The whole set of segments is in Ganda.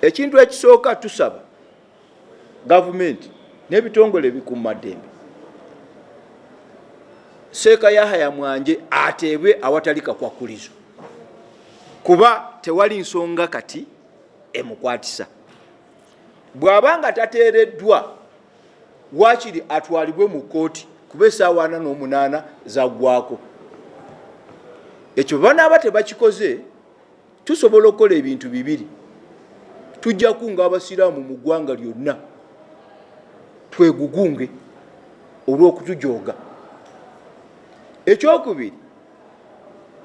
ekintu ekisooka tusaba gavumenti n'ebitongole ebikuumaddembe Sheikh Yahya Mwanje ateebwe awatali kakwakulizo, kuba tewali nsonga kati emukwatisa. Bw'abanga tateereddwa waakiri atwalibwe mu kkooti kuba essaawa 48 zaggwako. Ekyo banaaba tebakikoze tusobola okukola ebintu bibiri. Tujja kunga abasiraamu mu ggwanga lyonna twegugunge olw'okutujooga. Ekyokubiri,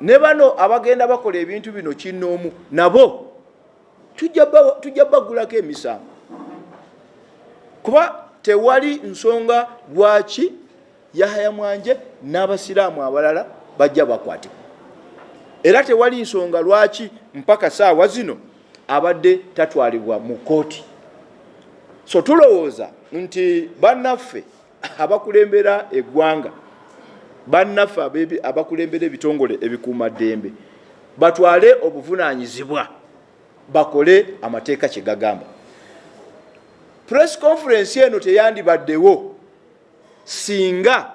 ne bano abagenda bakola ebintu bino kinnoomu nabo tujja bagulako emisango, kuba tewali nsonga lwaki Yahya Mwanje n'abasiraamu abalala bajja bakwatibwa, era tewali nsonga lwaki mpaka saawa zino abadde tatwalibwa mu kkooti. So tulowooza nti bannaffe abakulembera eggwanga, bannaffe abakulembera ebitongole ebikuumaddembe batwale obuvunaanyizibwa, bakole amateeka kye gagamba. Press conference eno teyandibaddewo singa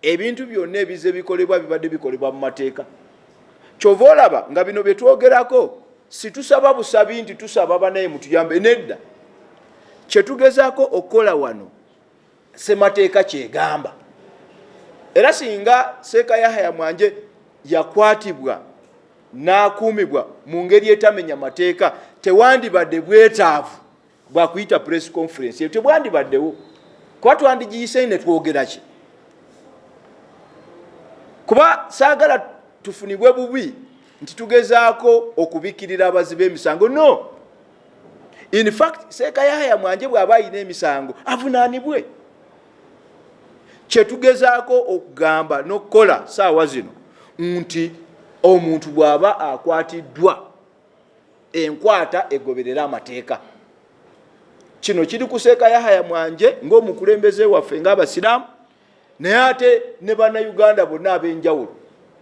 ebintu byonna ebize bikolebwa bibadde bikolebwa mu mateeka. Kyova olaba nga bino bye twogerako situsaba busabi nti tusaba banaye mutuyambe, nedda. Kye tugezaako okukola wano ssemateeka kyegamba. Era singa Sheikh Yahya Mwanje yakwatibwa n'akuumibwa mu ngeri etamenya mateeka, tewandibadde bwetaavu bwa kuyita press conference. Tebwandibaddewo, kuba twandigiyise ne twogera ki? Kuba saagala tufunibwe bubi nti tugezaako okubikirira abazibe emisango. No. In fact, Sheikh Yahya Mwanje bw'aba alina emisango avunaanibwe. Kye tugezaako okugamba n'okukola saawa zino nti omuntu bw'aba akwatiddwa, enkwata egoberera amateeka. Kino kiri ku Sheikh Yahya Mwanje ng'omukulembeze waffe ng'abasiraamu, naye ate ne bannayuganda bonna ab'enjawulo.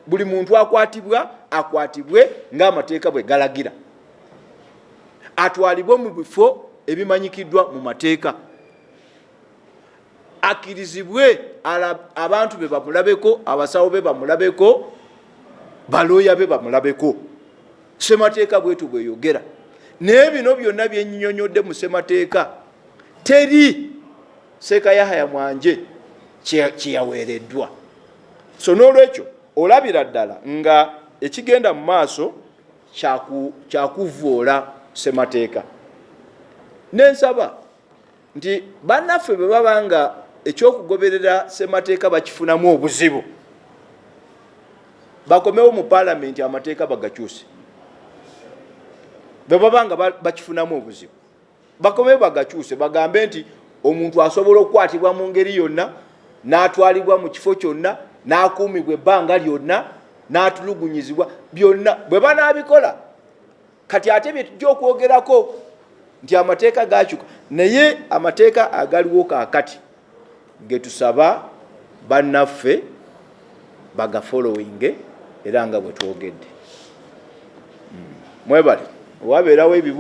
Buli muntu akwatibwe ng'amateeka bwe galagira, atwalibwe mu bifo ebimanyikiddwa mu mateeka, akkirizibwe abantu be bamulabeko, abasawo be bamulabeko, balooya be bamulabeko. Ssemateeka bwetu bweyogera. Naye bino byonna byennyonnyodde mu ssemateeka teri Sheikh Yahya Mwanje kyeyaweereddwa. So n'olwekyo olabira ddala nga ekigenda mu maaso kyakuvvoola ssemateeka. Nensaba nti bannaffe bwe baba nga ekyokugoberera ssemateeka bakifunamu obuzibu, bakomewo mu paalamenti amateeka bagakyuse. Bwe baba nga bakifunamu obuzibu, bakomewo bagakyuse, bagambe nti omuntu asobola okukwatibwa mu ngeri yonna, n'atwalibwa mu kifo kyonna, n'akuumibwa ebbanga lyonna, n'atulugunyizibwa byonna. Bwe banaabikola kati ate bye tujja okwogerako nti amateeka gakyuka, naye amateeka agaliwo kaakati ge tusaba bannaffe bagafolowinge era nga bwe twogedde. Mwebale, wabeerawo ebibuuzo.